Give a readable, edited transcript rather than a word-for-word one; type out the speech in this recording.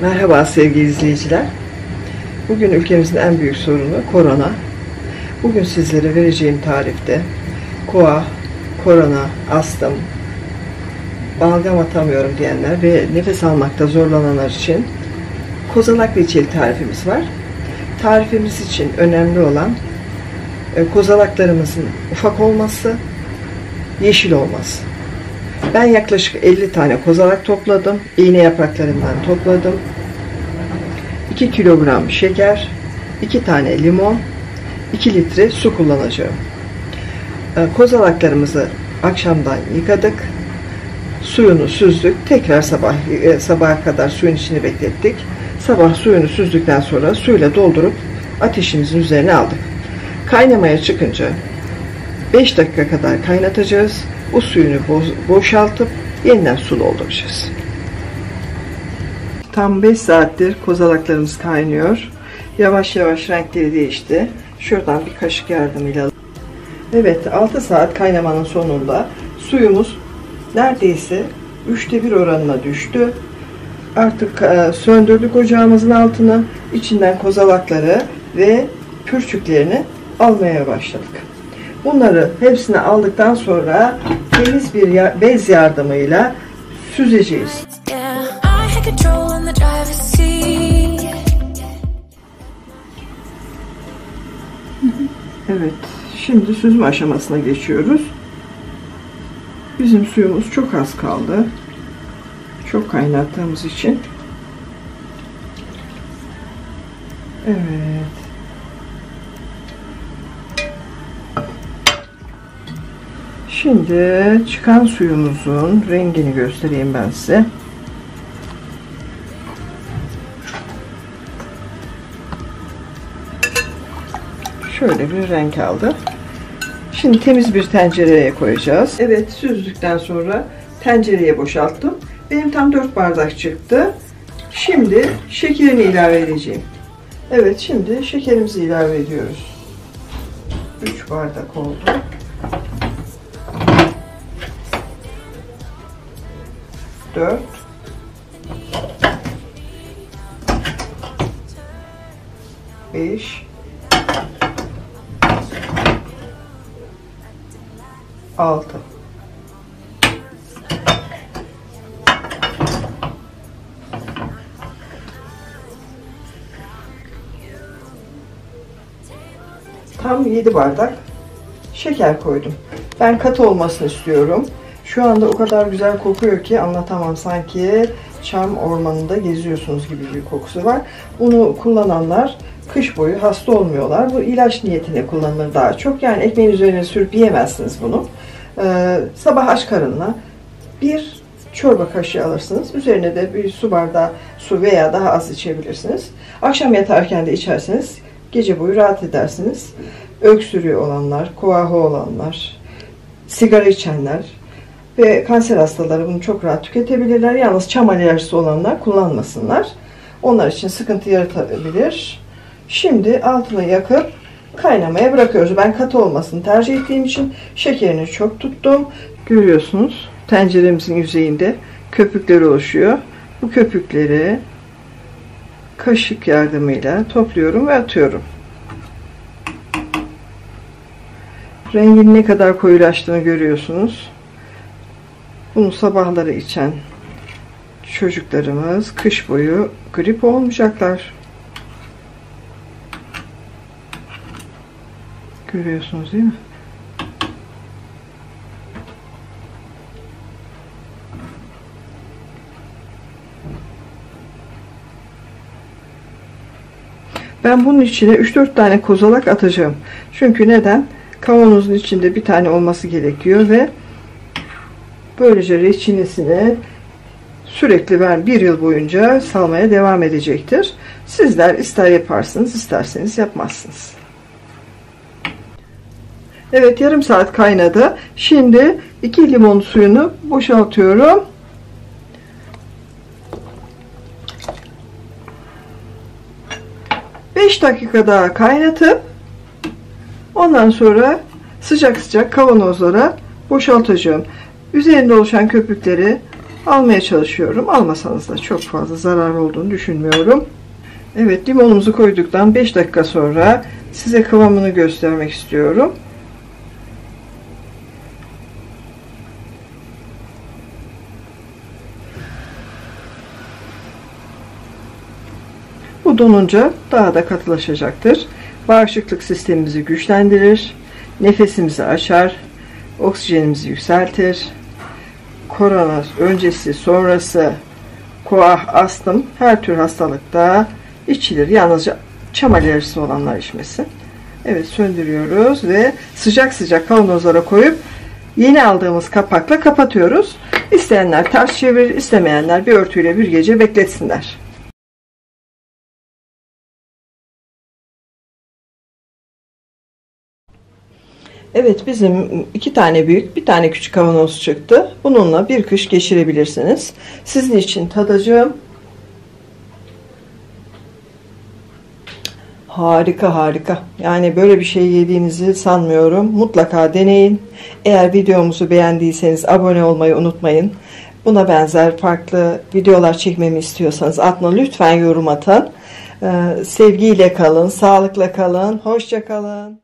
Merhaba sevgili izleyiciler. Bugün ülkemizin en büyük sorunu korona. Bugün sizlere vereceğim tarifte koa, korona, astım, balgam atamıyorum diyenler ve nefes almakta zorlananlar için kozalak reçeli tarifimiz var. Tarifimiz için önemli olan kozalaklarımızın ufak olması, yeşil olması. Ben yaklaşık 50 tane kozalak topladım. İğne yapraklarından topladım. 2 kilogram şeker, 2 tane limon, 2 litre su kullanacağım. Kozalaklarımızı akşamdan yıkadık. Suyunu süzdük. Tekrar sabaha kadar suyun içini beklettik. Sabah suyunu süzdükten sonra suyla doldurup ateşimizin üzerine aldık. Kaynamaya çıkınca 5 dakika kadar kaynatacağız. Bu suyunu boşaltıp yeniden su dolduracağız. Tam 5 saattir kozalaklarımız kaynıyor. Yavaş yavaş renkleri değişti. Şuradan bir kaşık yardımıyla. Evet, 6 saat kaynamanın sonunda suyumuz neredeyse 3'te 1 oranına düştü. Artık söndürdük ocağımızın altını. İçinden kozalakları ve pürçüklerini almaya başladık. Bunları hepsini aldıktan sonra temiz bir bez yardımıyla süzeceğiz. Evet, şimdi süzme aşamasına geçiyoruz. Bizim suyumuz çok az kaldı. Çok kaynattığımız için. Evet. Şimdi çıkan suyumuzun rengini göstereyim ben size. Şöyle bir renk aldı. Şimdi temiz bir tencereye koyacağız. Evet, süzdükten sonra tencereye boşalttım. Benim tam 4 bardak çıktı. Şimdi şekerini ilave edeceğim. Evet, şimdi şekerimizi ilave ediyoruz. 3 bardak oldu. 4 5 6 tam 7 bardak şeker koydum. Ben katı olmasını istiyorum. Şu anda o kadar güzel kokuyor ki anlatamam. Sanki çam ormanında geziyorsunuz gibi bir kokusu var. Bunu kullananlar kış boyu hasta olmuyorlar. Bu ilaç niyetine kullanılır daha çok. Yani ekmeğin üzerine sürüp yiyemezsiniz bunu. Sabah aç karınla bir çorba kaşığı alırsınız. Üzerine de bir su bardağı su veya daha az içebilirsiniz. Akşam yatarken de içerseniz gece boyu rahat edersiniz. Öksürüğü olanlar, koahı olanlar, sigara içenler ve kanser hastaları bunu çok rahat tüketebilirler. Yalnız çam alerjisi olanlar kullanmasınlar. Onlar için sıkıntı yaratabilir. Şimdi altını yakıp kaynamaya bırakıyoruz. Ben katı olmasını tercih ettiğim için şekerini çok tuttum. Görüyorsunuz tenceremizin yüzeyinde köpükler oluşuyor. Bu köpükleri kaşık yardımıyla topluyorum ve atıyorum. Rengin ne kadar koyulaştığını görüyorsunuz. Bunu sabahları içen çocuklarımız kış boyu grip olmayacaklar. Görüyorsunuz değil mi? Ben bunun içine 3-4 tane kozalak atacağım. Çünkü neden? Kavanozun içinde bir tane olması gerekiyor ve böylece reçinesini sürekli ben 1 yıl boyunca salmaya devam edecektir. Sizler ister yaparsınız, isterseniz yapmazsınız. Evet, yarım saat kaynadı. Şimdi 2 limon suyunu boşaltıyorum. Beş dakika daha kaynatıp ondan sonra sıcak sıcak kavanozlara boşaltacağım. Üzerinde oluşan köpükleri almaya çalışıyorum. Almasanız da çok fazla zarar olduğunu düşünmüyorum. Evet, limonumuzu koyduktan 5 dakika sonra size kıvamını göstermek istiyorum. Bu donunca daha da katılaşacaktır. Bağışıklık sistemimizi güçlendirir, nefesimizi açar, oksijenimizi yükseltir. Korona öncesi, sonrası, koah, astım, her tür hastalıkta içilir. Yalnızca çam alerjisi olanlar içmesin. Evet, söndürüyoruz ve sıcak sıcak kavanozlara koyup yeni aldığımız kapakla kapatıyoruz. İsteyenler ters çevirir, istemeyenler bir örtüyle bir gece bekletsinler. Evet, bizim 2 tane büyük, bir tane küçük kavanoz çıktı. Bununla bir kış geçirebilirsiniz. Sizin için tadacağım. Harika harika. Yani böyle bir şey yediğinizi sanmıyorum. Mutlaka deneyin. Eğer videomuzu beğendiyseniz abone olmayı unutmayın. Buna benzer farklı videolar çekmemi istiyorsanız altına lütfen yorum atın. Sevgiyle kalın, sağlıkla kalın, hoşça kalın.